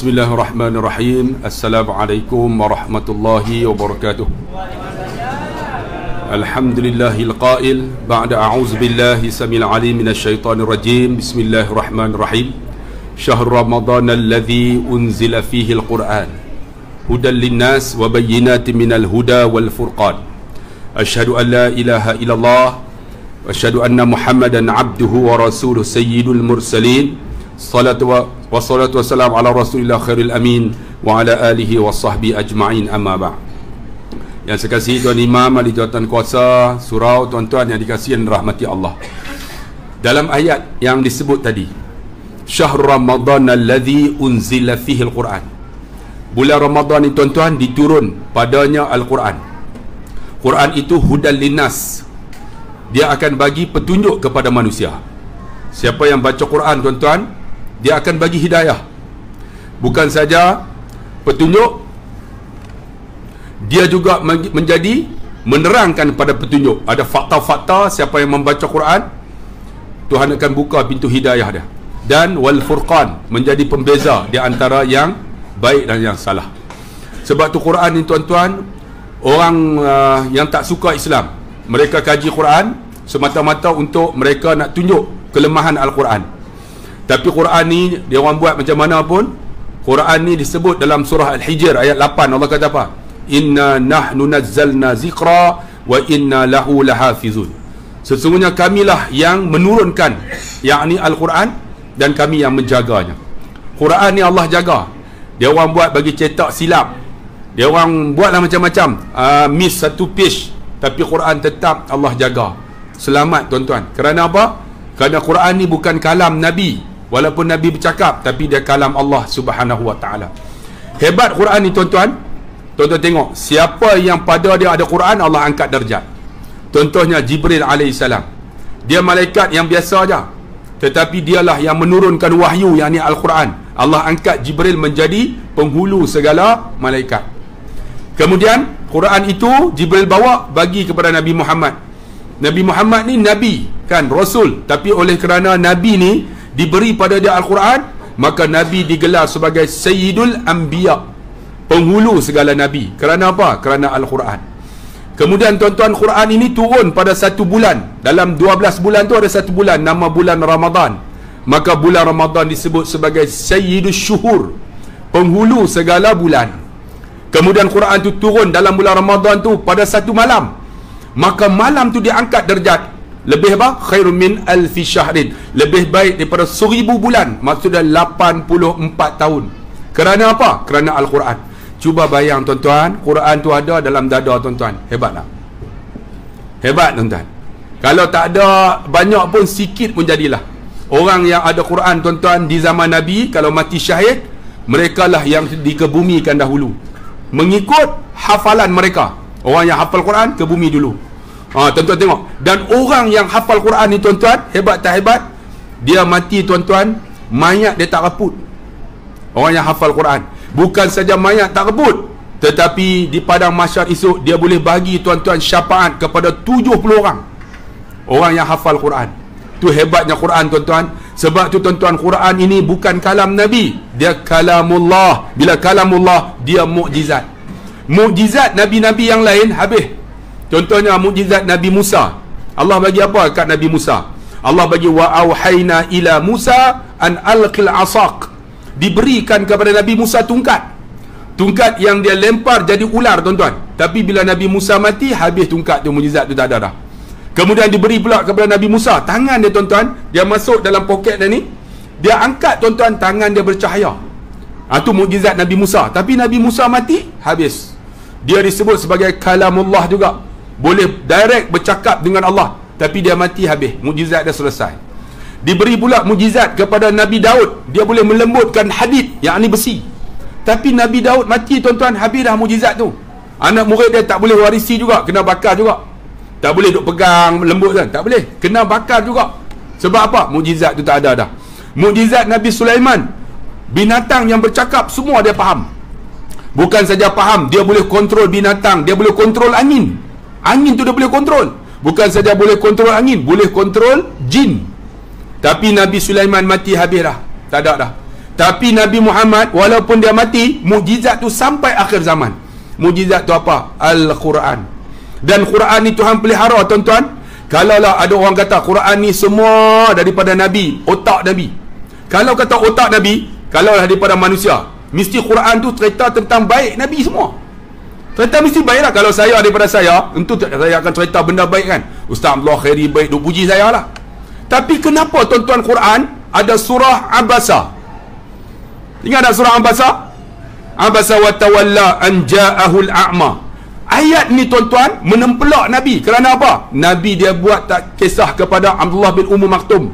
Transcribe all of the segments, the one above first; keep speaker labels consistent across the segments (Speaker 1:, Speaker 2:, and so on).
Speaker 1: Bismillahirrahmanirrahim. Assalamualaikum warahmatullahi wabarakatuh. Alhamdulillahil qail ba'da a'udzu billahi samil alim minasyaitonir rajim. Bismillahirrahmanirrahim. Syahr Ramadan alladzi unzila fihi al-Qur'an hudan linnas wa bayyinatin minal huda wal furqan. Asyhadu an la ilaha illallah wa asyhadu anna Muhammadan abduhu wa rasuluhu sayyidul mursalin. Salatu wassalamu ala rasulillah khairil amin wa ala alihi wa sahbihi ajma'in, amma ba'. Yang saya kasih Tuan Imam, ahli jawatan kuasa, surau, tuan-tuan yang dikasihi dan rahmati Allah. Dalam ayat yang disebut tadi, Syahr Ramadan alladhi unzila fihi al-Quran, bulan Ramadan ini tuan-tuan diturun padanya Al-Quran. Quran itu hudan linnas, dia akan bagi petunjuk kepada manusia. Siapa yang baca Quran tuan-tuan, dia akan bagi hidayah. Bukan saja petunjuk, dia juga menjadi menerangkan pada petunjuk. Ada fakta-fakta, siapa yang membaca Quran, Tuhan akan buka pintu hidayah dia. Dan wal furqan, menjadi pembeza di antara yang baik dan yang salah. Sebab tu Quran ni tuan-tuan, orang yang tak suka Islam, mereka kaji Quran semata-mata untuk mereka nak tunjuk kelemahan Al-Quran. Tapi Quran ni dia orang buat macam mana pun, Quran ni disebut dalam surah Al-Hijr ayat 8, Allah kata apa? Inna nahnu nazzalna zikra wa inna lahu lahafizun. Sesungguhnya kamilah yang menurunkan, yakni Al-Quran, dan kami yang menjaganya. Quran ni Allah jaga. Dia orang buat bagi cetak silap, dia orang buatlah macam-macam, miss satu page, tapi Quran tetap Allah jaga. Selamat tuan-tuan. Kerana apa? Kerana Quran ni bukan kalam Nabi. Walaupun Nabi bercakap, tapi dia kalam Allah Subhanahu wa ta'ala. Hebat Quran ni tuan-tuan. Tuan-tuan tengok, siapa yang pada dia ada Quran, Allah angkat darjat. Contohnya Jibril alaihissalam. Dia malaikat yang biasa aja, tetapi dialah yang menurunkan wahyu, yang ni Al-Quran. Allah angkat Jibril menjadi penghulu segala malaikat. Kemudian Quran itu Jibril bawa bagi kepada Nabi Muhammad. Nabi Muhammad ni Nabi, kan, Rasul. Tapi oleh kerana Nabi ni diberi pada dia Al-Quran, maka Nabi digelar sebagai Sayyidul Anbiya, penghulu segala Nabi. Kerana apa? Kerana Al-Quran. Kemudian tuan-tuan, Quran ini turun pada satu bulan. Dalam 12 bulan tu ada satu bulan, nama bulan Ramadan. Maka bulan Ramadan disebut sebagai Sayyidul Syuhur, penghulu segala bulan. Kemudian Quran tu turun dalam bulan Ramadan tu pada satu malam. Maka malam tu diangkat derajat. Lebih apa? Khairun min alfi syahrin, lebih baik daripada 1000 bulan. Maksudnya 84 tahun. Kerana apa? Kerana Al-Quran. Cuba bayang tuan-tuan, Quran tu ada dalam dada tuan-tuan. Hebat tak? Hebat tuan-tuan. Kalau tak ada banyak pun, sikit pun jadilah. Orang yang ada Quran tuan-tuan di zaman Nabi, kalau mati syahid, mereka lah yang dikebumikan dahulu, mengikut hafalan mereka. Orang yang hafal Quran ke bumi dulu. Tuan-tuan tengok. Dan orang yang hafal Quran ni tuan-tuan, hebat tak hebat? Dia mati tuan-tuan, mayat dia tak reput. Orang yang hafal Quran, bukan saja mayat tak reput, tetapi di padang mahsyar esok dia boleh bagi tuan-tuan syafaat kepada 70 orang. Orang yang hafal Quran. Tu hebatnya Quran tuan-tuan. Sebab tu tuan-tuan, Quran ini bukan kalam Nabi, dia kalamullah. Bila kalamullah, dia mukjizat. Mukjizat Nabi-Nabi yang lain habis. Contohnya mukjizat Nabi Musa. Allah bagi apa kat Nabi Musa? Allah bagi wa auhayna ila Musa an alqil asaq. Diberikan kepada Nabi Musa tungkat. Tungkat yang dia lempar jadi ular tuan-tuan. Tapi bila Nabi Musa mati, habis tungkat tu, mukjizat tu tak ada dah. Kemudian diberi pula kepada Nabi Musa tangan dia tuan-tuan. Dia masuk dalam poket dia ni, dia angkat tuan-tuan, tangan dia bercahaya. Tu mukjizat Nabi Musa. Tapi Nabi Musa mati, habis. Dia disebut sebagai kalamullah juga. Boleh direct bercakap dengan Allah, tapi dia mati, habis. Mukjizat dia selesai. Diberi pula mukjizat kepada Nabi Daud. Dia boleh melembutkan hadid, yakni besi. Tapi Nabi Daud mati tuan-tuan, habis dah mukjizat tu. Anak murid dia tak boleh warisi juga, kena bakar juga. Tak boleh duk pegang lembut kan, tak boleh, kena bakar juga. Sebab apa? Mukjizat tu tak ada dah. Mukjizat Nabi Sulaiman, binatang yang bercakap semua dia faham. Bukan saja faham, dia boleh kontrol binatang, dia boleh kontrol angin. Angin tu dia boleh kontrol. Bukan saja boleh kontrol angin, boleh kontrol jin. Tapi Nabi Sulaiman mati, habis dah, tak ada dah. Tapi Nabi Muhammad walaupun dia mati, mukjizat tu sampai akhir zaman. Mukjizat tu apa? Al-Quran. Dan Quran ni Tuhan pelihara, tuan-tuan. Kalaulah ada orang kata Quran ni semua daripada Nabi, otak Nabi. Kalau kata otak Nabi, kalaulah daripada manusia, mesti Quran tu cerita tentang baik Nabi semua. Cerita mesti baik lah. Kalau saya daripada saya, tentu saya akan cerita benda baik kan. Ustaz Allah khairi baik, duk puji saya lah. Tapi kenapa tuan-tuan Quran ada surah Abasa? Ingat tak surah Abasa? Abasa wa tawalla an ja'ahul a'ma. Ayat ni tuan-tuan menempelak Nabi. Kerana apa? Nabi dia buat tak kisah kepada Abdullah bin Maktum,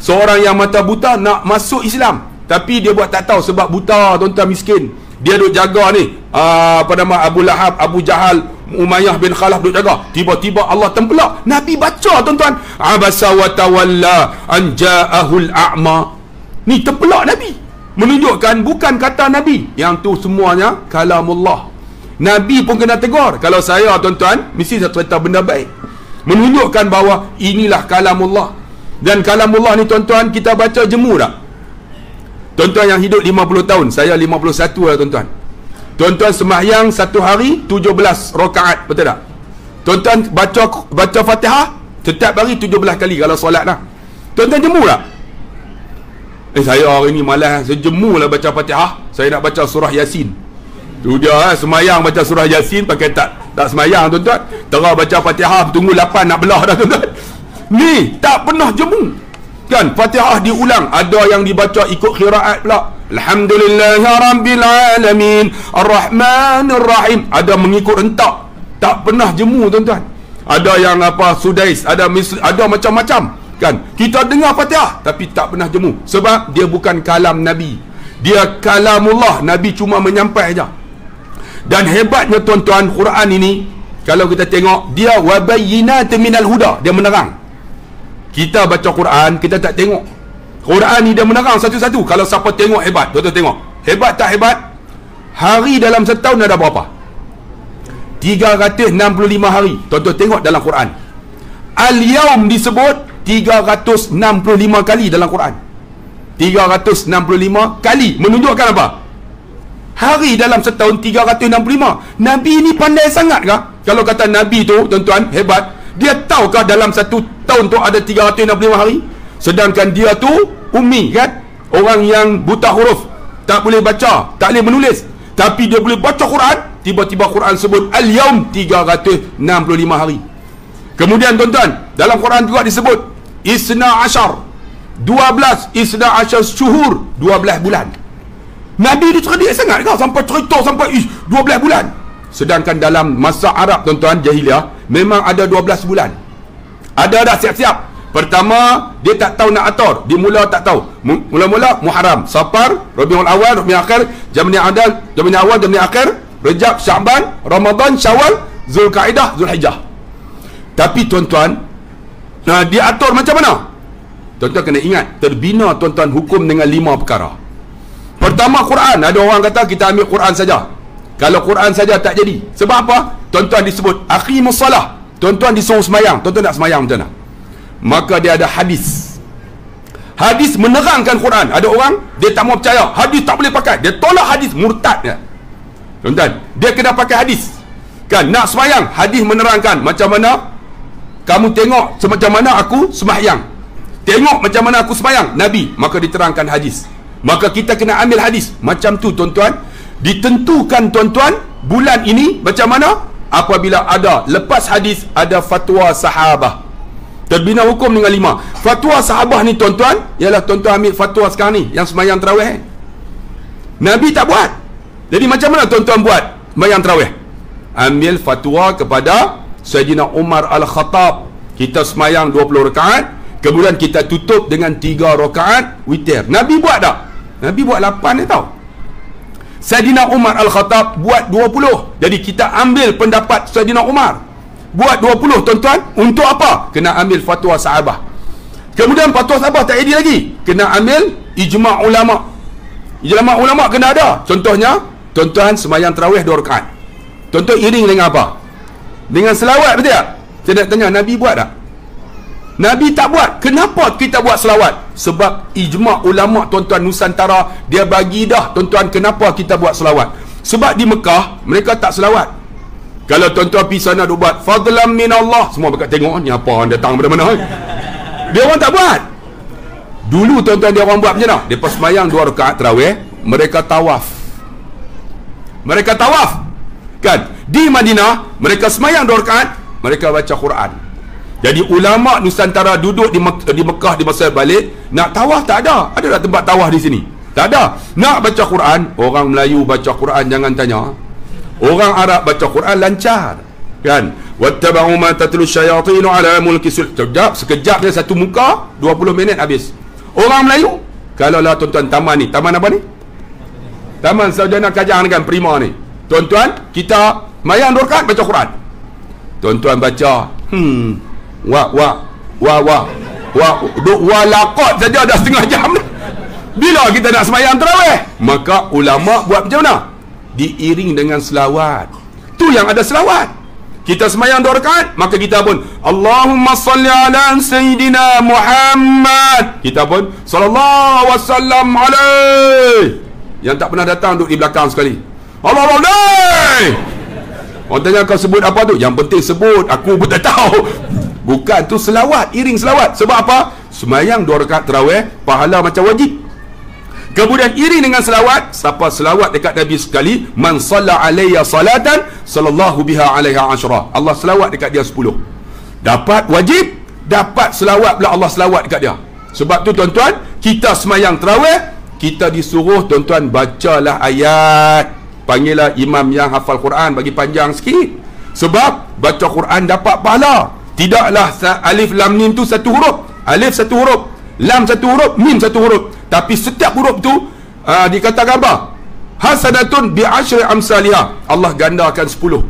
Speaker 1: seorang yang mata buta nak masuk Islam, tapi dia buat tak tahu sebab buta, tuan-tuan, miskin. Dia duk jaga ni apa nama, Abu Lahab, Abu Jahal, Umayyah bin Khalaf duk jaga. Tiba-tiba Allah tempelak. Nabi baca, tuan-tuan, abasa wa tawalla an ja'ahul a'ma. Ni tempelak Nabi, menunjukkan bukan kata Nabi, yang tu semuanya kalamullah. Nabi pun kena tegur. Kalau saya, tuan-tuan, mesti saya cerita benda baik, menunjukkan bahawa inilah kalamullah. Dan kalamullah ni, tuan-tuan, kita baca jemu tak? Tuan-tuan yang hidup 50 tahun, saya 51 lah, tuan-tuan. Tuan-tuan sembahyang satu hari 17 rakaat, betul tak? Tuan-tuan baca Fatihah setiap hari 17 kali kalau solat lah. Tuan-tuan jemu tak? Saya hari ni malas, saya jemu lah baca Fatihah. Saya nak baca surah Yasin. Tu dia sembahyang baca surah Yasin, pakai tak sembahyang, tuan-tuan. Terus baca Fatihah, tunggu 8 nak belah dah, tuan-tuan. Ni tak pernah jemu kan. Fatihah diulang, ada yang dibaca ikut qiraat pula. Alhamdulillahirabbilalamin Ar-Rahmanir-Rahim, ada mengikut rentak. Tak pernah jemu, tuan-tuan. Ada yang apa, Sudais, ada macam-macam kan. Kita dengar Fatihah tapi tak pernah jemu, sebab dia bukan kalam Nabi, dia kalamullah. Nabi cuma menyampai aja. Dan hebatnya, tuan-tuan, Quran ini kalau kita tengok, dia wabayyinatin minal huda, dia menerang. Kita baca Quran, kita tak tengok Quran ni, dia menerang satu-satu. Kalau siapa tengok hebat, tuan-tuan tengok hebat tak hebat. Hari dalam setahun ada berapa? 365 hari. Tuan-tuan tengok dalam Quran, Al-Yawm disebut 365 kali dalam Quran. 365 kali menunjukkan apa? Hari dalam setahun 365. Nabi ni pandai sangat kah? Kalau kata Nabi tu, tuan-tuan, hebat, dia tahukah dalam satu tahun tu ada 365 hari? Sedangkan dia tu ummi kan, orang yang buta huruf, tak boleh baca, tak boleh menulis, tapi dia boleh baca Quran. Tiba-tiba Quran sebut Al-Yawm 365 hari. Kemudian, tuan-tuan, dalam Quran juga disebut Isna Ashar 12, Isna Ashar Syuhur, 12 bulan. Nabi dia cerdik sangat kau sampai cerita sampai 12 bulan. Sedangkan dalam masa Arab, tuan-tuan, jahiliah, memang ada 12 bulan. Ada dah siap-siap. Pertama, dia tak tahu nak atur. Dia mula tak tahu. Mula-mula Muharram, Safar, Rabiul Awal, Rabiul Akhir, Jamni Awal, Jamni Akhir, Rejab, Syaban, Ramadan, Syawal, Zulkaidah, Zulhijjah. Tapi, tuan-tuan, dia atur macam mana? Tuan-tuan kena ingat, terbina, tuan-tuan, hukum dengan 5 perkara. Pertama, Quran. Ada orang kata kita ambil Quran saja. Kalau Quran saja tak jadi. Sebab apa? Tuan-tuan disebut aqimus salah. Tuan-tuan disuruh semayang. Tuan-tuan nak semayang macam mana? Maka dia ada hadis. Hadis menerangkan Quran. Ada orang dia tak mau percaya, hadis tak boleh pakai, dia tolak hadis, murtad dia. Tuan-tuan, dia kena pakai hadis. Kan nak semayang, hadis menerangkan macam mana kamu tengok macam mana aku semayang. Tengok macam mana aku semayang, Nabi, maka diterangkan hadis. Maka kita kena ambil hadis. Macam tu, tuan-tuan, ditentukan, tuan-tuan, bulan ini macam mana? Apabila ada lepas hadis, ada fatwa sahabah. Terbina hukum dengan 5. Fatwa sahabah ni, tuan-tuan, ialah tuan-tuan ambil fatwa sekarang ni yang sembahyang tarawih. Nabi tak buat. Jadi macam mana tuan-tuan buat sembahyang tarawih? Ambil fatwa kepada Sayyidina Umar Al-Khattab. Kita sembahyang 20 rakaat, kemudian kita tutup dengan 3 rakaat witir. Nabi buat tak? Nabi buat 8 ni tau. Sayyidina Umar Al-Khattab buat 20. Jadi kita ambil pendapat Sayyidina Umar, buat 20, tuan-tuan. Untuk apa? Kena ambil fatwa sahabah. Kemudian fatwa sahabah tak jadi lagi, kena ambil ijma' ulama'. Ijma' ulama' kena ada. Contohnya, tuan-tuan sembahyang tarawih 2 rakaat, tuan-tuan iring dengan apa? Dengan selawat, betul tak? Saya nak tanya, Nabi buat tak? Nabi tak buat. Kenapa kita buat selawat? Sebab ijma' ulama' tuan-tuan Nusantara, dia bagi dah tuan-tuan kenapa kita buat selawat. Sebab di Mekah mereka tak selawat. Kalau tuan-tuan pergi sana duk buat fadlam minallah, semua berkat tengok ni apa orang datang dari mana. Dia orang tak buat. Dulu tuan-tuan dia orang buat macam mana? Depa sembahyang 2 rakaat tarawih, mereka tawaf. Mereka tawaf. Kan? Di Madinah mereka sembahyang 2 rakaat, mereka baca Quran. Jadi ulama Nusantara duduk di Mekah di masa balik, nak tawaf tak ada. Ada tak tempat tawaf di sini? Tak ada. Nak baca Quran, orang Melayu baca Quran jangan tanya. Orang Arab baca Quran lancar. Kan? Wattaba'u ma tatlu syayatin ala mulki Sulaiman. Sekejap dia satu muka, 20 minit habis. Orang Melayu, kalau lah tuan-tuan taman ni, taman apa ni? Taman Sarjana Kajang kan, Prima ni. Tuan-tuan, kita mayang 2 rakaat baca Quran. Tuan-tuan baca, duk walaqat saja dah setengah jam ni. Bila kita nak sembahyang tarawih? Maka ulama buat macam mana? Diiring dengan selawat. Tu yang ada selawat. Kita sembahyang 2 rakaat, maka kita pun Allahumma salli ala Sayyidina Muhammad. Kita pun sallallahu wasallam alaihi. Yang tak pernah datang duduk di belakang sekali. Allah. Orang tanya kau sebut apa tu? Yang penting sebut, aku pun tak tahu. Bukan, tu selawat, iring selawat. Sebab apa? Sembahyang 2 rakaat tarawih, pahala macam wajib. Kemudian iring dengan selawat. Siapa selawat dekat Nabi sekali, man salla alayya salatan sallallahu biha alaiha asyra. Allah selawat dekat dia 10. Dapat wajib, dapat selawat pula Allah selawat dekat dia. Sebab tu tuan-tuan, kita sembahyang tarawih, kita disuruh tuan-tuan bacalah ayat. Panggillah imam yang hafal Quran, bagi panjang sikit. Sebab baca Quran dapat pahala. Tidaklah alif lam mim tu satu huruf. Alif satu huruf, lam satu huruf, mim satu huruf. Tapi setiap huruf tu dikatakan apa? Hasanatun bi asyri amsalihah. Allah gandakan 10.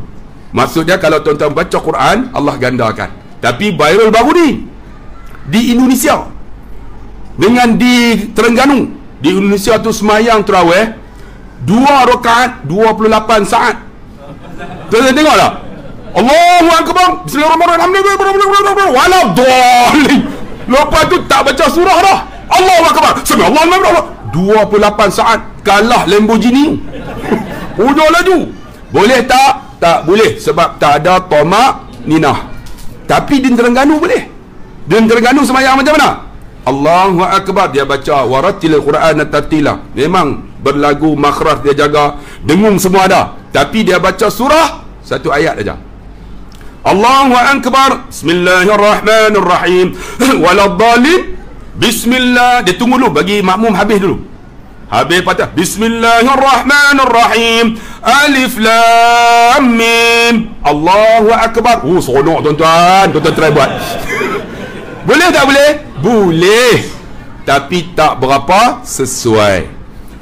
Speaker 1: Maksudnya kalau tuan-tuan baca Quran, Allah gandakan. Tapi viral baru ni di Indonesia dengan di Terengganu. Di Indonesia tu semayang tarawih 2 rakaat 28 saat. Tuan-tuan tengok tak? Allahu akbar, bismillahirrahmanirrahim, wala dhalin. Lepas tu tak baca surah dah. Allahu akbar, Allahu akbar, 28 saat kalah Lamborghini. Udah laju. Boleh tak? Tak boleh, sebab tak ada tomak ninah. Tapi di Terengganu boleh. Di Terengganu semayang macam mana? Allahu akbar, dia baca warattilil Quran tartila. Memang berlagu, makhraj dia jaga, dengung semua ada. Tapi dia baca surah satu ayat aja. Allahu akbar, bismillahirrahmanirrahim, waladhdallin, bismillah. Dia tunggu dulu, bagi makmum habis dulu. Habis patah bismillahirrahmanirrahim, alif lam mim, Allahu akbar. Seronok tuan-tuan. Tuan-tuan try buat. Boleh tak boleh? Boleh. Tapi tak berapa sesuai.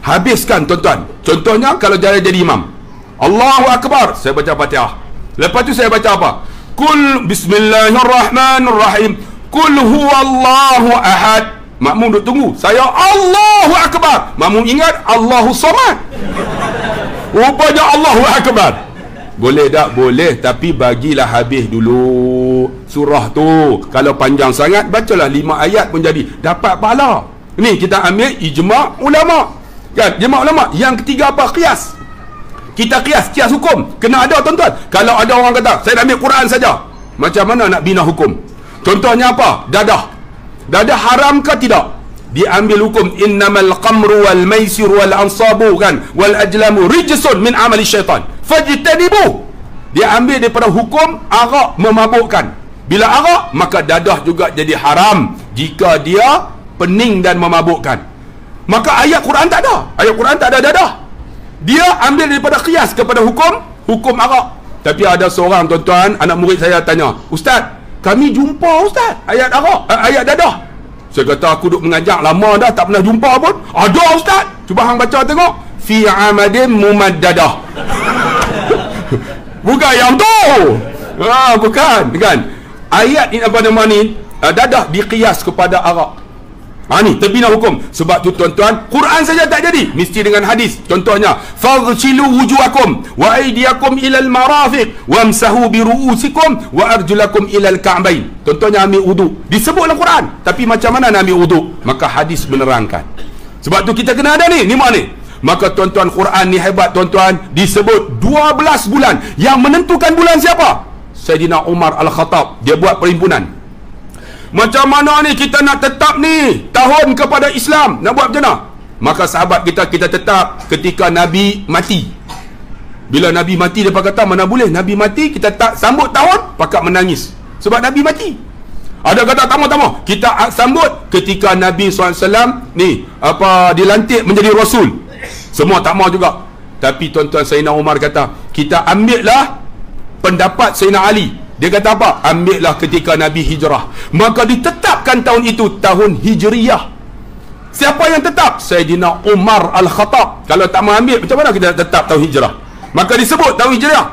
Speaker 1: Habiskan tuan-tuan. Contohnya kalau jadi imam, Allahu akbar, saya baca Fatihah. Lepas tu saya baca apa? Kul bismillahirrahmanirrahim, kul huwallahu ahad. Makmum duk tunggu, saya Allahu akbar. Makmum ingat Allahu somad. Rupanya Allahu akbar. Boleh tak? Boleh. Tapi bagilah habis dulu surah tu. Kalau panjang sangat, bacalah 5 ayat pun jadi, dapat pahala. Ni kita ambil ijma' ulama. Kan? Ijma' ulama. Yang ketiga apa? Qiyas. Kita qiyas hukum. Kena ada tuan-tuan. Kalau ada orang kata, saya nak ambil Quran saja, macam mana nak bina hukum? Contohnya apa? Dadah. Dadah haram ke tidak? Diambil hukum innamal qamru wal maisir wal ansabu kan wal ajlamu rijsun min amali syaitan fajtanibu. Dia ambil daripada hukum arak memabukkan. Bila arak, maka dadah juga jadi haram jika dia pening dan memabukkan. Maka ayat Quran tak ada. Ayat Quran tak ada dadah. Dia ambil daripada qiyas kepada hukum arak. Tapi ada seorang tuan-tuan, anak murid saya tanya, Ustaz, kami jumpa Ustaz ayat arak, ayat dadah. Saya kata, aku duk mengajar lama dah, tak pernah jumpa pun. Ada Ustaz, cuba hang baca tengok. Fi amadin mumaddadah. Bukan yang tu. Bukan kan. Ayat ini apa nama ni? Dadah diqiyas kepada arak. Ni terbina hukum. Sebab tu tuan-tuan, Quran saja tak jadi, mesti dengan hadis. Contohnya, faghsilu wujuhakum wa aydiyakum ilal marafiq wamsahu bi ru'usikum wa arjulakum ilal ka'bain. Contohnya ambil wudu. Disebut dalam Quran, tapi macam mana nak ambil wudu? Maka hadis menerangkan. Sebab tu kita kena ada ni mana ni? Maka tuan-tuan, Quran ni hebat tuan-tuan. Disebut 12 bulan. Yang menentukan bulan siapa? Sayyidina Umar Al-Khattab. Dia buat perhimpunan. Macam mana ni kita nak tetap ni tahun kepada Islam? Nak buat macam mana? Maka sahabat kita tetap ketika Nabi mati. Bila Nabi mati, dia kata mana boleh Nabi mati kita tak sambut tahun pakat menangis sebab Nabi mati. Ada kata tamu-tamu kita sambut ketika Nabi SAW ni dilantik menjadi Rasul. Semua tak mau juga. Tapi tuan-tuan, Sayyidina Umar kata kita ambillah pendapat Sayyidina Ali. Dia kata apa? Ambillah ketika Nabi hijrah. Maka ditetapkan tahun itu tahun Hijriyah. Siapa yang tetap? Sayyidina Umar Al-Khattab. Kalau tak mau ambil, macam mana kita tetap tahun hijrah? Maka disebut tahun Hijriyah.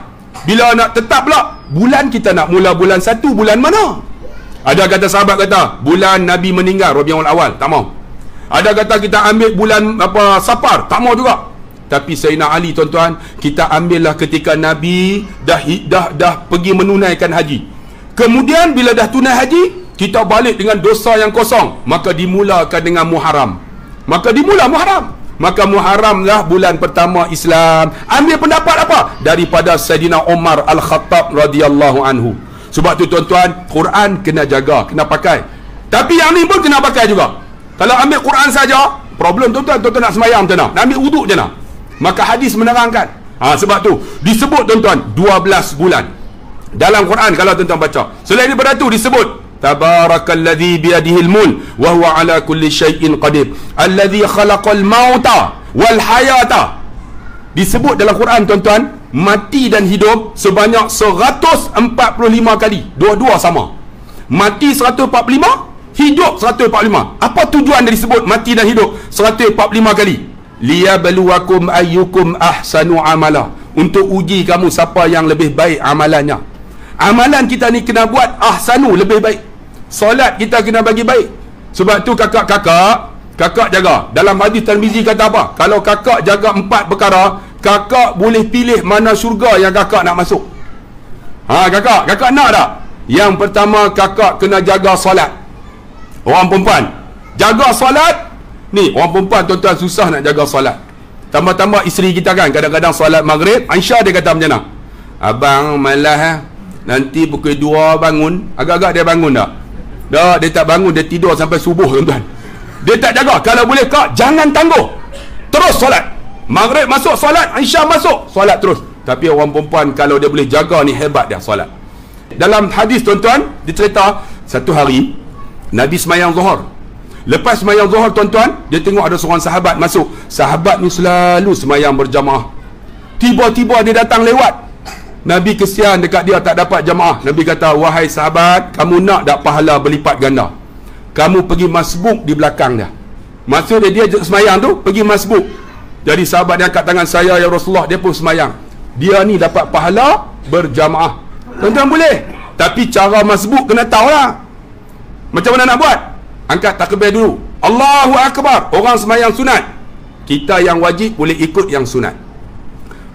Speaker 1: Bila nak tetap pula, bulan kita nak mula bulan 1, bulan mana? Ada kata sahabat kata bulan Nabi meninggal, Rabiul Awal. Tak mau. Ada kata kita ambil bulan Safar. Tak mau juga. Tapi Sayyidina Ali tuan-tuan, kita ambillah ketika Nabi dah pergi menunaikan haji. Kemudian bila dah tunai haji, kita balik dengan dosa yang kosong. Maka dimulakan dengan Muharram. Maka Muharram lah bulan pertama Islam. Ambil pendapat apa? Daripada Sayyidina Umar Al-Khattab radhiyallahu anhu. Sebab tu tuan-tuan, Quran kena jaga, kena pakai. Tapi yang ni pun kena pakai juga. Kalau ambil Quran saja, problem tuan-tuan nak semayang macam mana? Nak ambil wuduk macam mana? Maka hadis menerangkan. Sebab tu disebut tuan-tuan 12 bulan dalam Quran. Kalau tuan-tuan baca, selain daripada tu disebut tabarakalladzi biyadihil mulk wa huwa ala kulli syai'in qadir alladzi khalaqal mauta wal hayata. Disebut dalam Quran tuan-tuan, mati dan hidup sebanyak 145 kali. Dua-dua sama. Mati 145, hidup 145. Apa tujuan dia disebut mati dan hidup 145 kali? Liyabluwakum ayyukum ahsanu amala. Untuk uji kamu siapa yang lebih baik amalannya. Amalan kita ni kena buat ahsanu, lebih baik. Solat kita kena bagi baik. Sebab tu kakak jaga. Dalam hadis Tirmizi kata apa? Kalau kakak jaga 4 perkara, kakak boleh pilih mana syurga yang kakak nak masuk. Kakak nak tak? Yang pertama, kakak kena jaga solat. Orang perempuan jaga solat. Ni orang perempuan tuan-tuan susah nak jaga solat. Tambah-tambah isteri kita kan kadang-kadang solat maghrib, Aisyah dia kata macam mana? Abang malas nanti pukul 2 bangun. Agak-agak dia bangun tak? Dah, dia tak bangun, dia tidur sampai subuh tuan-tuan. Dia tak jaga. Kalau boleh kak, jangan tangguh, terus solat. Maghrib masuk solat, Aisyah masuk solat terus. Tapi orang perempuan kalau dia boleh jaga ni, hebat dia solat. Dalam hadis tuan-tuan dicerita satu hari Nabi semayang Zuhur. Lepas semayang Zuhur tuan-tuan, dia tengok ada seorang sahabat masuk. Sahabat ni selalu semayang berjamaah. Tiba-tiba dia datang lewat. Nabi kesian dekat dia tak dapat jamaah. Nabi kata, wahai sahabat, kamu nak tak pahala berlipat ganda? Kamu pergi masbuk di belakang dia. Maksud dia semayang tu pergi masbuk. Jadi sahabat dia angkat tangan, saya ya Rasulullah, dia pun semayang. Dia ni dapat pahala berjamaah. Tuan-tuan boleh. Tapi cara masbuk kena tahu lah. Macam mana nak buat? Angkat takbir dulu, Allahu Akbar. Orang semayang sunat, kita yang wajib boleh ikut yang sunat.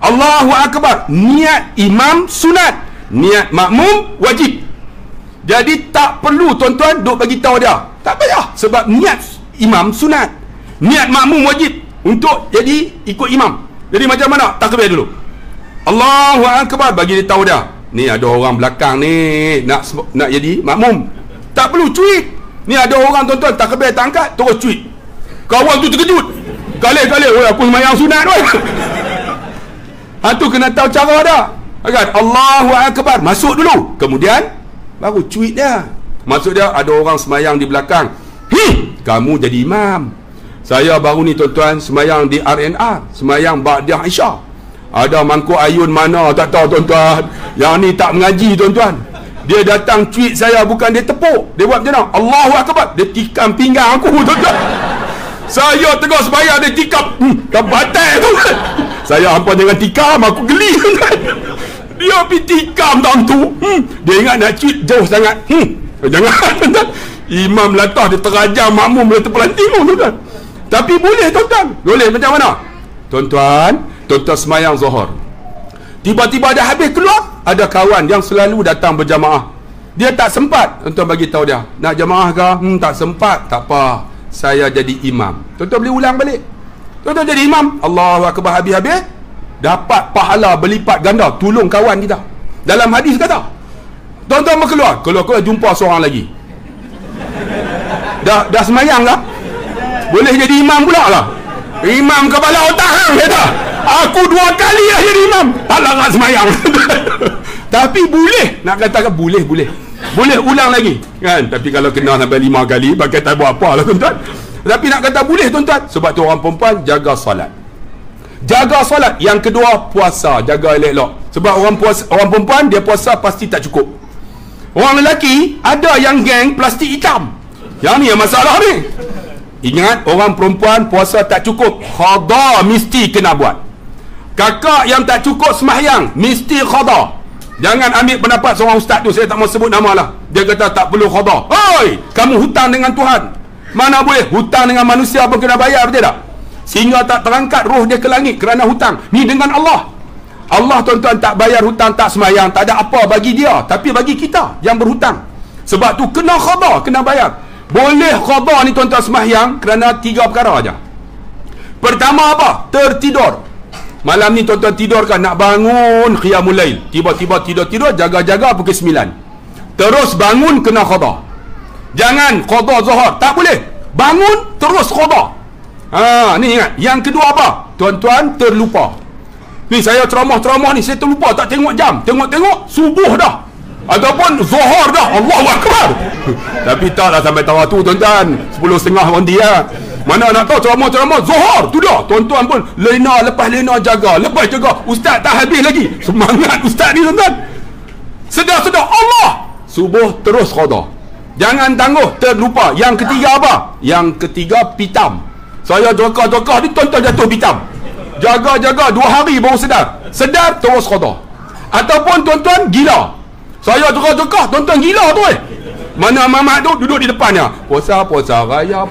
Speaker 1: Allahu Akbar, niat imam sunat, niat makmum wajib. Jadi tak perlu tuan-tuan duk bagi tahu dia, tak payah. Sebab niat imam sunat, niat makmum wajib untuk jadi ikut imam. Jadi macam mana? Takbir dulu, Allahu Akbar, bagi dia tahu dia, ni ada orang belakang ni nak jadi makmum. Tak perlu cuit. Ni ada orang tuan-tuan takbir tak angkat, terus cuit. Kawan tu terkejut. Kali-kali, aku semayang sunat weh. Tu kena tahu cara dah. Kan? Allahu Akbar, masuk dulu. Kemudian baru cuit dia. Maksud dia ada orang semayang di belakang. Kamu jadi imam. Saya baru ni tuan-tuan semayang di RNR, semayang Ba'dah Isya. Ada mangkuk ayun mana tak tahu tuan-tuan. Yang ni tak mengaji tuan-tuan. Dia datang cuit saya, bukan dia tepuk. Dia buat macam mana? Allahu Akbar, dia tikam pinggang aku tuan-tuan. Saya tengah sembahyang, dia tikam batai tu. Saya hampa jangan tikam, aku geli tuan-tuan. Dia pergi tikam dalam tu. Dia ingat nak cuit jauh sangat. Jangan tuan-tuan. Imam latah dia terajam, makmum dia terpelanting, tuan-tuan. Tapi boleh, tuan-tuan. Boleh macam mana? Tuan-tuan semayang Zuhur. Tiba-tiba dah habis keluar, ada kawan yang selalu datang berjamaah. Dia tak sempat, tuan-tuan bagi tahu dia, nak jamaah ke? Tak sempat, tak apa. Saya jadi imam. Tuan-tuan boleh ulang balik. Tuan-tuan jadi imam, Allahu Akbar, habis-habis dapat pahala berlipat ganda, tolong kawan kita. Dalam hadis kata, tuan-tuan keluar jumpa seorang lagi. Dah semayang lah, boleh jadi imam pula lah. Imam kepala otak hang kata, aku 2 kali lah jadi imam, tak larat semayang. Tapi boleh, nak katakan boleh ulang lagi kan. Tapi kalau kena sampai 5 kali, pakai tak buat apa lah, tuan-tuan. Tapi nak kata boleh, tuan-tuan. Sebab tu orang perempuan jaga solat. Yang kedua, puasa, jaga elok-elok. Sebab orang perempuan dia puasa pasti tak cukup. Orang lelaki ada yang geng plastik hitam. Yang ni yang masalah ni. Ingat, orang perempuan puasa tak cukup, qada mesti kena buat. Kakak yang tak cukup sembahyang mesti qada. Jangan ambil pendapat seorang ustaz tu, saya tak mau sebut nama lah. Dia kata tak perlu qada. Oi, kamu hutang dengan Tuhan. Mana boleh, hutang dengan manusia pun kena bayar, betul tak? Sehingga tak terangkat roh dia ke langit kerana hutang. Ni dengan Allah. Allah, tuan-tuan, tak bayar hutang, tak sembahyang, tak ada apa bagi dia, tapi bagi kita yang berhutang. Sebab tu kena qada, kena bayar. Boleh qada ni, tuan-tuan, sembahyang kerana 3 perkara aja. Pertama apa? Tertidur. Malam ni tuan-tuan tidur kan, nak bangun qiyamul lail, tiba-tiba tidur jaga-jaga pukul 9. Terus bangun, kena qada. Jangan qada Zuhur, tak boleh. Bangun terus qada. Ni ingat. Yang kedua apa? Tuan-tuan terlupa. Ni saya ceramah ni, saya terlupa, tak tengok jam. Tengok subuh dah. Ataupun Zuhur dah. Allahu Akbar. Tapi taklah sampai tahu tu, tuan-tuan. 10.30 nanti ya. Mana nak tahu ceramah Zuhur tu dah. Tuan-tuan pun lepas lena jaga. Ustaz tak habis lagi. Semangat ustaz ni, tuan-tuan. Sedar Allah. Subuh terus qada. Jangan tangguh, terlupa. Yang ketiga apa? Yang ketiga pitam. Saya jaga ni, tuan-tuan jatuh pitam. Jaga 2 hari baru sedar terus qada. Ataupun tuan-tuan gila. Saya jaga, tuan-tuan gila tu Mana mamak tu duduk di depannya. Puasa raya.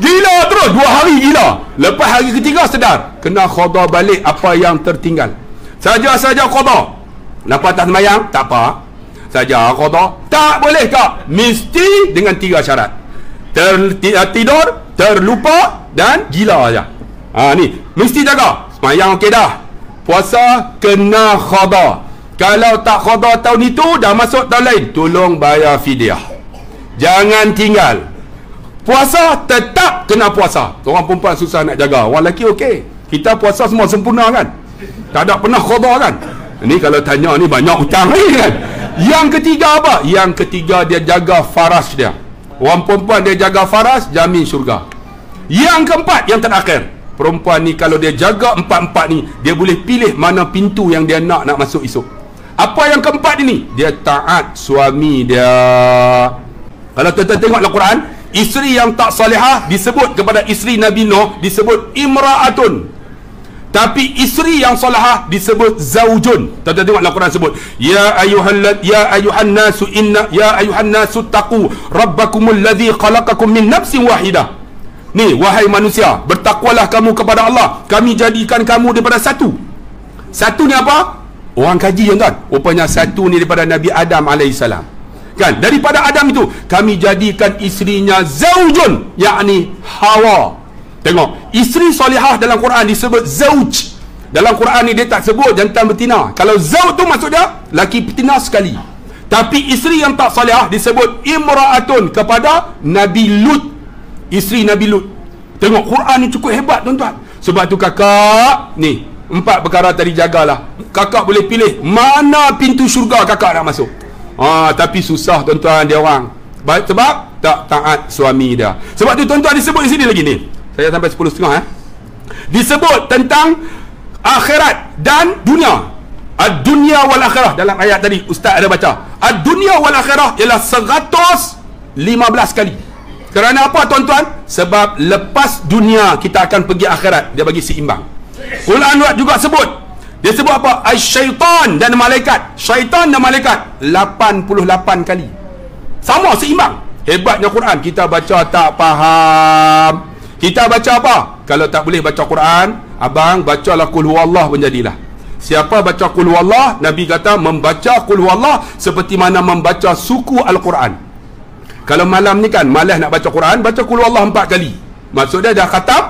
Speaker 1: Gila terus 2 hari gila. Lepas hari ketiga sedar, kena qada balik apa yang tertinggal. Saja qada. Nampak tak sembahyang? Tak apa. Saja qada. Tak boleh kak. Mesti dengan 3 syarat. Tidur, terlupa dan gila aja. Ni mesti jaga. Sembahyang okey dah. Puasa kena qada. Kalau tak qada tahun itu, dah masuk tahun lain, tolong bayar fidyah. Jangan tinggal. Puasa tetap kena puasa. Orang perempuan susah nak jaga. Orang lelaki okey. Kita puasa semua sempurna kan? Tak ada pernah qada kan? Ni kalau tanya ni banyak hutang ni kan? Yang ketiga apa? Yang ketiga dia jaga faras dia. Orang perempuan dia jaga faras, jamin syurga. Yang keempat, yang terakhir, perempuan ni kalau dia jaga 4 ni, dia boleh pilih mana pintu yang dia nak masuk esok. Apa yang keempat ini? Dia taat suami dia. Kalau tuan-tuan tengok dalam Quran, isteri yang tak salihah disebut kepada isteri Nabi Nuh disebut imra'atun. Tapi isteri yang salihah disebut zaujun. Tuan-tuan tengok dalam Quran sebut, ya ayuhan nasu taqu rabbakumul ladzi khalaqakum min nafsin wahidah. Ni, wahai manusia, bertakwalah kamu kepada Allah. Kami jadikan kamu daripada satu. Satunya apa? Orang kaji, tuan. Rupanya satu ni daripada Nabi Adam AS. Kan? Daripada Adam itu, kami jadikan isterinya zaujun, yakni Hawa. Tengok, isteri solihah dalam Quran disebut zauj. Dalam Quran ni dia tak sebut jantan betina. Kalau zauj tu maksud dia laki betina sekali. Tapi isteri yang tak solihah disebut imra'atun kepada Nabi Lut. Isteri Nabi Lut. Tengok, Quran ni cukup hebat, tuan-tuan. Sebab tu kakak ni 4 perkara tadi jagalah. Kakak boleh pilih mana pintu syurga kakak nak masuk. Tapi susah, tuan-tuan, dia orang. Sebab tak taat suami dia. Sebab tu, tuan-tuan, disebut di sini lagi ni. Saya sampai 10.30 disebut tentang akhirat dan dunia. Ad-dunya wal akhirah. Dalam ayat tadi ustaz ada baca, ad-dunya wal akhirah ialah 115 kali. Kerana apa, tuan-tuan? Sebab lepas dunia kita akan pergi akhirat. Dia bagi seimbang. Quran juga sebut, dia sebut apa? Syaitan dan malaikat. Syaitan dan malaikat 88 kali. Sama, seimbang. Hebatnya Quran. Kita baca tak faham. Kita baca apa? Kalau tak boleh baca Quran, abang bacalah Qul Huwallah pun jadilah. Siapa baca Qul Huwallah, Nabi kata membaca Qul Huwallah seperti mana membaca suku Al-Quran. Kalau malam ni kan malas nak baca Quran, baca Qul Huwallah 4 kali. Maksud dia dah khatam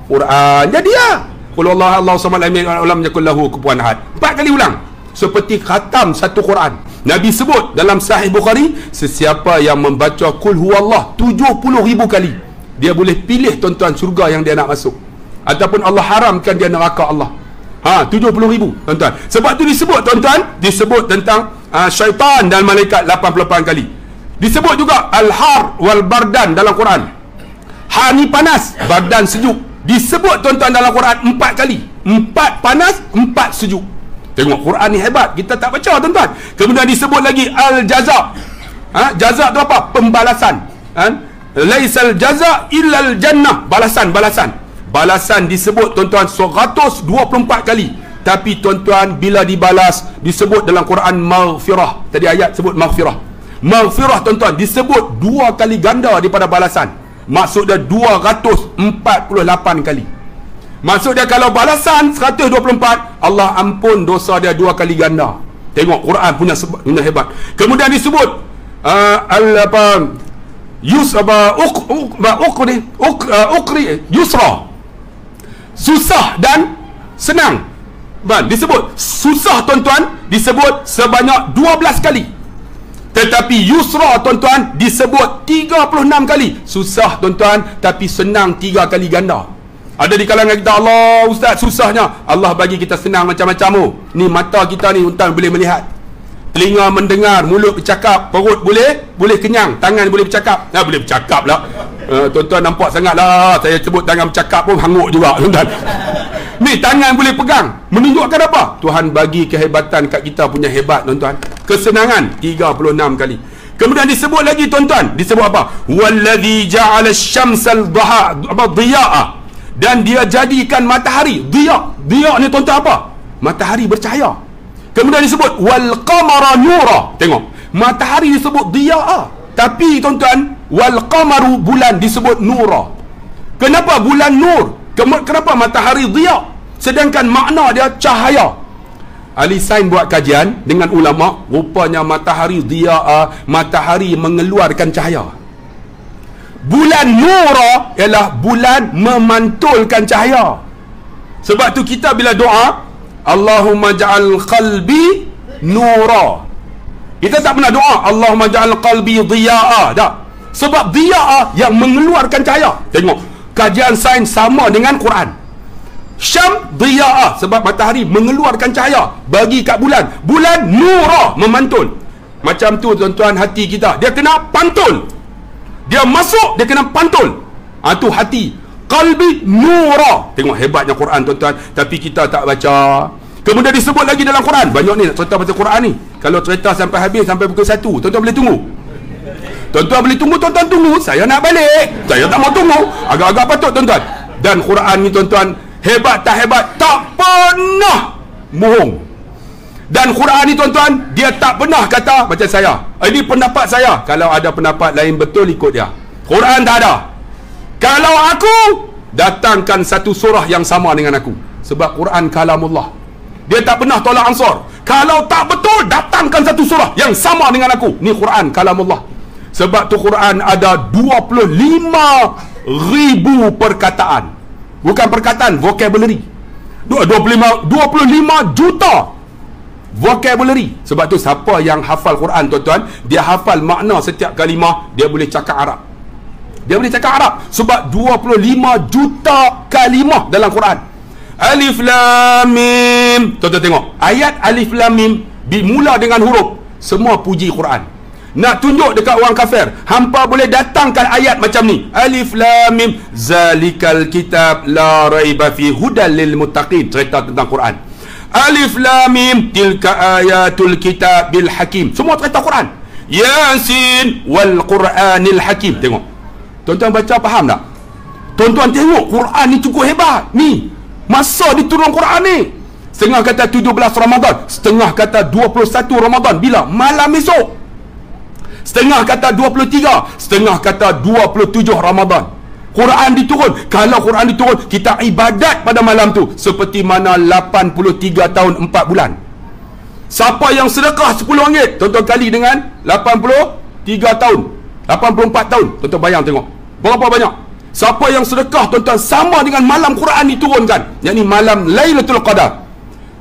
Speaker 1: Quran. Jadi ya. Qul Huwallahu Allahu samad lam yakul lahu kufuwan ahad. 4 kali ulang. Seperti khatam satu Quran. Nabi sebut dalam Sahih Bukhari, sesiapa yang membaca Qul Huwallah 70,000 kali, dia boleh pilih tuan-tuan syurga yang dia nak masuk, ataupun Allah haramkan dia neraka Allah. 70,000 tuan-tuan. Sebab tu disebut tuan-tuan, disebut tentang syaitan dan malaikat 88 kali. Disebut juga al-har wal bardan dalam Quran. Har ni panas, bardan sejuk. Disebut tuan-tuan dalam Quran 4 kali. 4 panas, 4 sejuk. Tengok Quran ni hebat, kita tak baca tuan-tuan. Kemudian disebut lagi al-jaza. Jaza tu apa? Pembalasan. Laisal jaza illal jannah. Balasan disebut tuan-tuan 124 kali. Tapi tuan-tuan, bila dibalas disebut dalam Quran maghfirah. Tadi ayat sebut maghfirah. Maghfirah tuan-tuan disebut 2 kali ganda daripada balasan. Maksud dia 248 kali. Maksud dia kalau balasan 124, Allah ampun dosa dia 2 kali ganda. Tengok Quran punya hebat. Kemudian disebut yusra, susah dan senang. Disebut susah tuan-tuan disebut sebanyak 12 kali. Tetapi yusra tuan-tuan disebut 36 kali. Susah tuan-tuan, tapi senang 3 kali ganda. Ada di kalangan kita, Allah ustaz susahnya, Allah bagi kita senang macam-macam. Ni mata kita ni tuan boleh melihat, telinga mendengar, mulut bercakap, perut boleh kenyang, tangan boleh bercakap. Boleh bercakap lah. Tuan-tuan nampak sangat lah, saya sebut tangan bercakap pun hanguk juga tuan-tuan. Ni tangan boleh pegang, menunjukkan apa? Tuhan bagi kehebatan kat kita punya hebat tuan-tuan. Kesenangan 36 kali. Kemudian disebut lagi tuan-tuan, disebut apa? Wallazi ja'ala asy-syamsal dhiya'a. Dan dia jadikan matahari dhiya. Dhiya ni tuan-tuan apa? Matahari bercahaya. Kemudian disebut wal qamara nura. Tengok, matahari disebut dhiya'a, tapi tuan-tuan wal qamaru, bulan disebut nura. Kenapa bulan nur? Kenapa matahari dhiya? Sedangkan makna dia cahaya. Ahli sains buat kajian dengan ulama, rupanya matahari dhiya'a, matahari mengeluarkan cahaya. Bulan nura ialah bulan memantulkan cahaya. Sebab tu kita bila doa, Allahumma ja'al qalbi nura, kita tak pernah doa Allahumma ja'al qalbi dhiya'a. Tak. Sebab dhiya'a yang mengeluarkan cahaya. Tengok, kajian sains sama dengan Quran. Syam dhiya'a, sebab matahari mengeluarkan cahaya bagi kat bulan. Bulan nura, memantul. Macam tu tuan-tuan, hati kita dia kena pantul. Dia masuk, dia kena pantul. Tu hati. Qalbi nura. Tengok hebatnya Quran tuan-tuan, tapi kita tak baca. Kemudian disebut lagi dalam Quran. Banyak ni nak cerita pasal Quran ni. Kalau cerita sampai habis, sampai pukul 1, tuan-tuan boleh tunggu. Tuan-tuan boleh tunggu, tuan-tuan tunggu. Saya nak balik, saya tak mau tunggu. Agak-agak patut tuan-tuan. Dan Quran ni tuan-tuan, hebat tak hebat, tak pernah bohong. Dan Quran ni tuan-tuan, dia tak pernah kata macam saya, ini pendapat saya. Kalau ada pendapat lain betul, ikut dia. Quran tak ada, kalau aku datangkan satu surah yang sama dengan aku. Sebab Quran kalamullah, dia tak pernah tolak ansur. Kalau tak betul, datangkan satu surah yang sama dengan aku. Ni Quran kalamullah. Sebab tu Quran ada 25,000 perkataan. Bukan perkataan, vocabulary. 25 juta vocabulary. Sebab tu siapa yang hafal Quran tuan-tuan, dia hafal makna setiap kalimah, dia boleh cakap Arab. Dia boleh cakap Arab sebab 25 juta kalimah dalam Quran. Alif Lam Mim. Tuan-tuan tengok, ayat Alif Lam Mim dimula dengan huruf, semua puji Quran. Nak tunjuk dekat orang kafir, hampa boleh datangkan ayat macam ni, Alif Lam Mim, zalikal kitab la raiba fi hudal lil muttaqin, cerita tentang Quran. Alif Lam Mim, tilka ayatul kitab bil hakim, semua cerita Quran. Yasin wal Quranil hakim. Tengok, tuan-tuan baca faham tak? Tuan-tuan tengok Quran ni cukup hebat. Ni masa diturun Quran ni, setengah kata 17 Ramadan, setengah kata 21 Ramadan. Bila? Malam esok. setengah kata 23, setengah kata 27 Ramadan. Quran diturun. Kalau Quran diturun, kita ibadat pada malam tu seperti mana 83 tahun 4 bulan. Siapa yang sedekah RM10, tuan-tuan kali dengan 83 tahun, 84 tahun, tuan-tuan bayang tengok berapa banyak. Siapa yang sedekah, tuan-tuan, sama dengan malam Quran diturunkan, yakni malam Lailatul Qadar,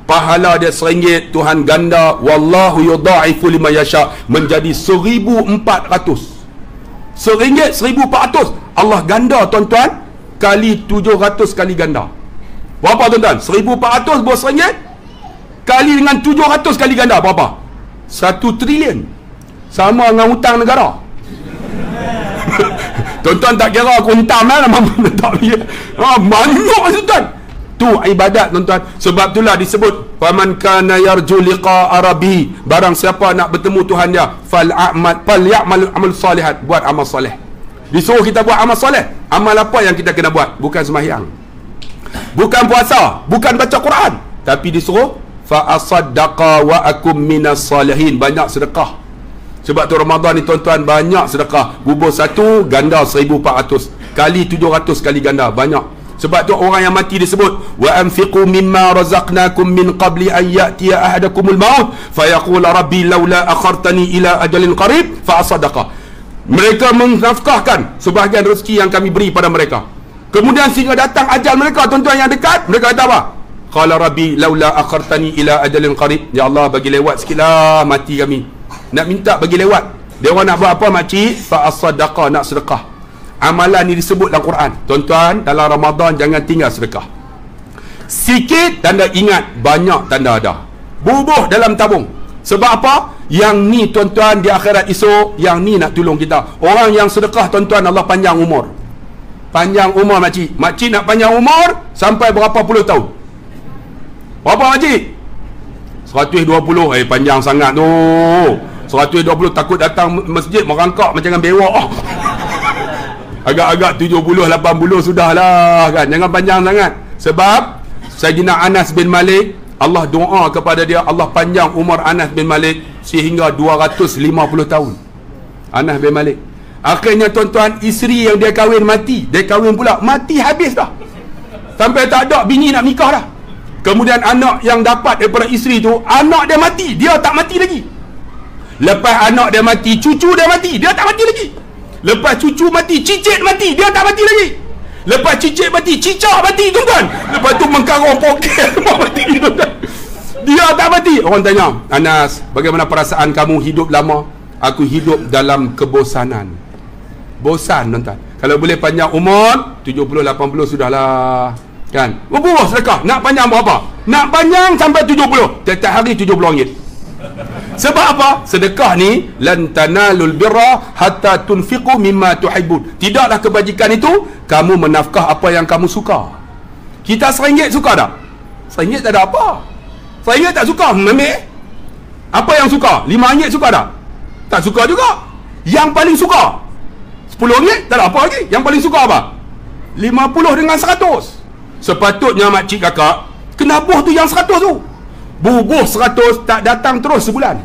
Speaker 1: pahala dia RM1, Tuhan ganda, wallahu yudha'ifu liman yasha, menjadi 1,400. RM1 1,400 Allah ganda, tuan-tuan, kali 700 kali ganda. Berapa, tuan-tuan? 1,400 bos RM1 kali dengan 700 kali ganda, berapa? 1 trilion. Sama dengan hutang negara. Tuan-tuan tak kira aku hentam lah, tak kira. Banyak, tuan-tuan. Tu ibadat, tuan-tuan. Sebab itulah disebut faman kana yarju liqa arabi, barang siapa nak bertemu Tuhan dia, falyamal amal salihat, buat amal soleh. Disuruh kita buat amal soleh. Amal apa yang kita kena buat? Bukan sembahyang, bukan puasa, bukan baca Quran, tapi disuruh fa asaddaqa wa akum minas salihin, banyak sedekah. Sebab tu Ramadan ni, tuan-tuan, banyak sedekah. Bubur satu ganda 1,400 kali 700 kali ganda, banyak. Sebab tu orang yang mati disebut wa anfiqu mimma razaqnakum min qabli an ya'tiya ahadakumul maut fayaqul rabbi laula akhartani ila ajalin qarib fa asaddaqa. Mereka menafkahkan sebahagian rezeki yang kami beri pada mereka, kemudian sehingga datang ajal mereka, tuan-tuan, yang dekat, mereka kata apa? Qala rabbi laula akhartani ila ajalin qarib, ya Allah, bagi lewat sikitlah mati kami. Nak minta bagi lewat. Dia orang nak buat apa, makcik? Fa asaddaqa, nak sedekah. Amalan ni disebut dalam Quran. Tuan-tuan, dalam Ramadan jangan tinggal sedekah. Sikit tanda ingat, banyak tanda ada. Bubuh dalam tabung. Sebab apa? Yang ni, tuan-tuan, di akhirat esok, yang ni nak tolong kita. Orang yang sedekah, tuan-tuan, Allah panjang umur. Panjang umur, makcik. Makcik nak panjang umur sampai berapa puluh tahun? Berapa, makcik? 120. Panjang sangat tu. 120, takut datang masjid merangkak macam dengan bewak. Agak-agak 70, 80 sudahlah kan. Jangan panjang sangat. Sebab Sayyidina Anas bin Malik, Allah doa kepada dia, Allah panjang umur Anas bin Malik sehingga 250 tahun. Anas bin Malik. Akhirnya, tuan-tuan, isteri yang dia kahwin mati. Dia kahwin pula, mati habis dah. Sampai tak ada bini nak nikah dah. Kemudian anak yang dapat daripada isteri tu, anak dia mati, dia tak mati lagi. Lepas anak dia mati, cucu dia mati, dia tak mati lagi. Lepas cucu mati, cicit mati, dia tak mati lagi. Lepas cicit mati, cicak mati, tuan-tuan. Lepas tu mengkarong poket mati, tuan-tuan. Dia tak mati. Orang tanya, Anas, bagaimana perasaan kamu hidup lama? Aku hidup dalam kebosanan. Bosan, tuan-tuan. Kalau boleh panjang umur 70, 80 sudahlah kan. Berbuah sedekah. Nak panjang berapa? Nak panjang sampai 70. Setiap hari RM70. Sebab apa? Sedekah ni lan tanalul birra hatta tunfiqu mimma tuhibbun. Tidaklah kebajikan itu kamu menafkah apa yang kamu suka. Kita RM1 suka tak? RM1 tak ada apa. RM1 tak suka, ambil. Apa yang suka? RM5 suka tak? Tak suka juga. Yang paling suka RM10 tak ada apa lagi. Yang paling suka apa? 50 dengan 100. Sepatutnya makcik kakak kena buh tu yang 100 tu. Bubuh 100 tak datang terus sebulan.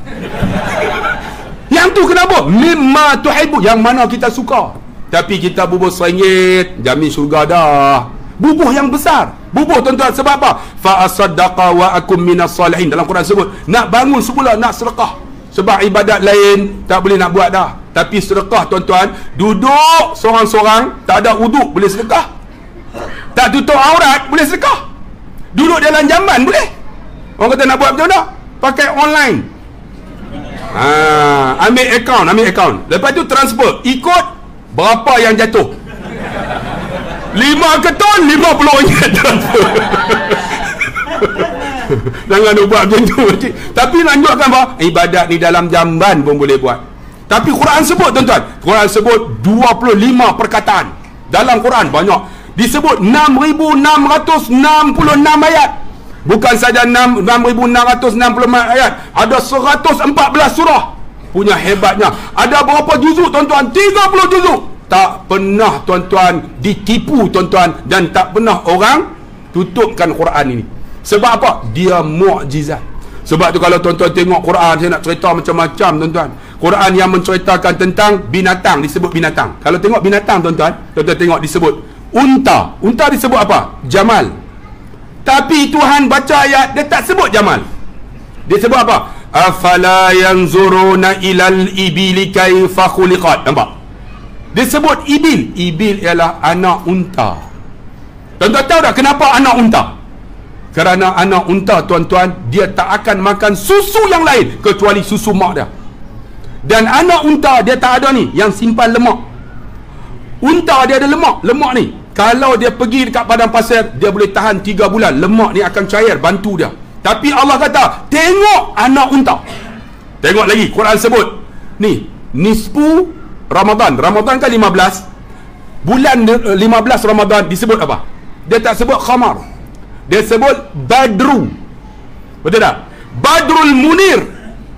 Speaker 1: Yang tu kena buh mimma tuhibbu, yang mana kita suka. Tapi kita bubuh RM1, jamin syurga dah. Bubuh yang besar. Bubuh, tuan-tuan, sebab apa? Fa asaddaqa wa akum minas salihin. Dalam Quran sebut nak bangun semula, nak sedekah. Sebab ibadat lain tak boleh nak buat dah. Tapi sedekah, tuan-tuan, duduk seorang-seorang, tak ada wuduk, boleh sedekah. Tak tutup aurat, boleh sedekah. Duduk dalam jamban, boleh. Orang kata nak buat macam mana? Pakai online. Ambil akaun. Lepas tu transfer. Ikut berapa yang jatuh. 5 keton, RM50 transfer. Jangan buat macam tu. Tapi lanjutkan apa? Ibadat ni dalam jamban pun boleh buat. Tapi Quran sebut, tuan-tuan, Quran sebut 25 perkataan. Dalam Quran banyak. Disebut 6,666 ayat. Bukan saja 6,666 ayat, ada 114 surah. Punya hebatnya. Ada berapa juzuk, tuan-tuan? 30 juzuk. Tak pernah, tuan-tuan, ditipu, tuan-tuan, dan tak pernah orang tutupkan Quran ini. Sebab apa? Dia mukjizat. Sebab tu kalau tuan-tuan tengok Quran, saya nak cerita macam-macam, tuan-tuan. Quran yang menceritakan tentang binatang, disebut binatang. Kalau tengok binatang tuan-tuan tengok disebut unta. Unta disebut apa? Jamal. Tapi Tuhan baca ayat, dia tak sebut jamal. Dia sebut apa? Afala yanzuruna ilal ibili kaifa khuliqat. Nampak? Dia sebut ibil. Ibil ialah anak unta. Tuan-tuan tahu tak kenapa anak unta? Kerana anak unta, tuan-tuan, dia tak akan makan susu yang lain kecuali susu mak dia. Dan anak unta dia tak ada ni yang simpan lemak. Unta dia ada lemak. Lemak ni kalau dia pergi dekat padang pasir, dia boleh tahan 3 bulan. Lemak ni akan cair, bantu dia. Tapi Allah kata, tengok anak unta. Tengok lagi, Quran sebut ni, nisfu Ramadan. Ramadan kan 15. Bulan 15 Ramadan disebut apa? Dia tak sebut khamar. Dia sebut badru. Betul tak? Badrul munir,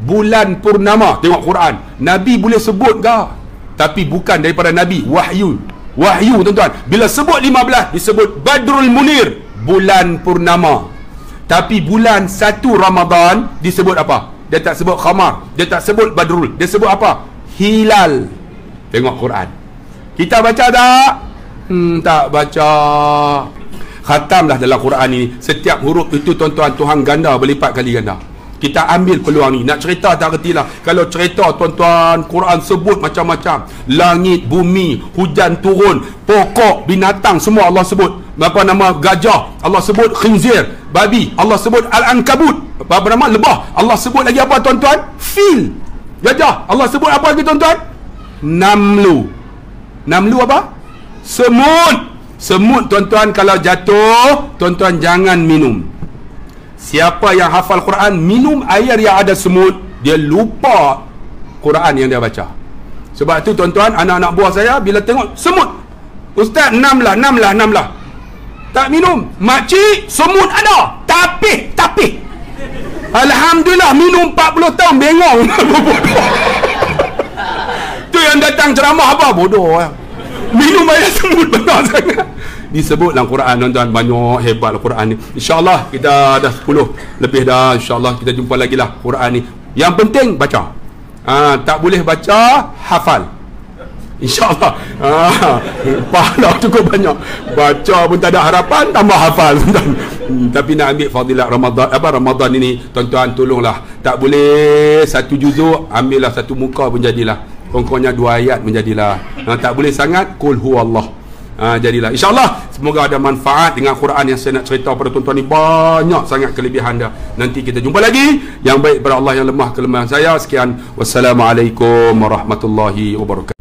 Speaker 1: bulan purnama. Tengok Quran, Nabi boleh sebut ke? Tapi bukan daripada Nabi, wahyu. Wahyu, tuan-tuan. Bila sebut 15, disebut badrul munir, bulan purnama. Tapi bulan 1 Ramadan disebut apa? Dia tak sebut khamar, dia tak sebut badrul, dia sebut apa? Hilal. Tengok Quran. Kita baca tak? Tak baca. Khatamlah dalam Quran ini. Setiap huruf itu, tuan-tuan, Tuhan ganda berlipat kali ganda. Kita ambil peluang ni. Nak cerita tak retilah. Kalau cerita, tuan-tuan, Quran sebut macam-macam. Langit, bumi, hujan turun, pokok, binatang, semua Allah sebut. Apa nama? Gajah, Allah sebut. Khinzir, babi, Allah sebut. Al-Ankabut, apa nama? Lebah, Allah sebut lagi apa, tuan-tuan? Fil, gajah, Allah sebut apa lagi, tuan-tuan? Namlu. Namlu apa? Semut. Semut, tuan-tuan, kalau jatuh, tuan-tuan jangan minum. Siapa yang hafal Quran minum air yang ada semut, dia lupa Quran yang dia baca. Sebab tu, tuan-tuan, anak-anak buah saya bila tengok semut, ustaz, namlah. Tak minum. Makcik, semut ada. Tapih. Alhamdulillah, minum 40 tahun, bengong. Tu yang datang ceramah apa? Bodoh. Minum air semut benar sangat. Disebut dalam Quran, tuan-tuan. Banyak hebat Quran ni. InsyaAllah kita dah 10 lebih dah. InsyaAllah kita jumpa lagi lah Quran ni. Yang penting baca. Tak boleh baca, hafal. InsyaAllah. Pahala cukup banyak. Baca pun tak ada harapan, tambah hafal. Tapi nak ambil fadilat Ramadan ini, tuan-tuan, tolonglah. Tak boleh 1 juzuk, ambillah 1 muka pun jadilah. Kurang-kurangnya 2 ayat menjadilah. Tak boleh sangat, qul huwallah. Jadilah. InsyaAllah semoga ada manfaat dengan Quran yang saya nak cerita pada tuan-tuan ni. Banyak sangat kelebihan dia. Nanti kita jumpa lagi. Yang baik pada Allah, yang lemah kelemahan saya. Sekian. Wassalamualaikum warahmatullahi wabarakatuh.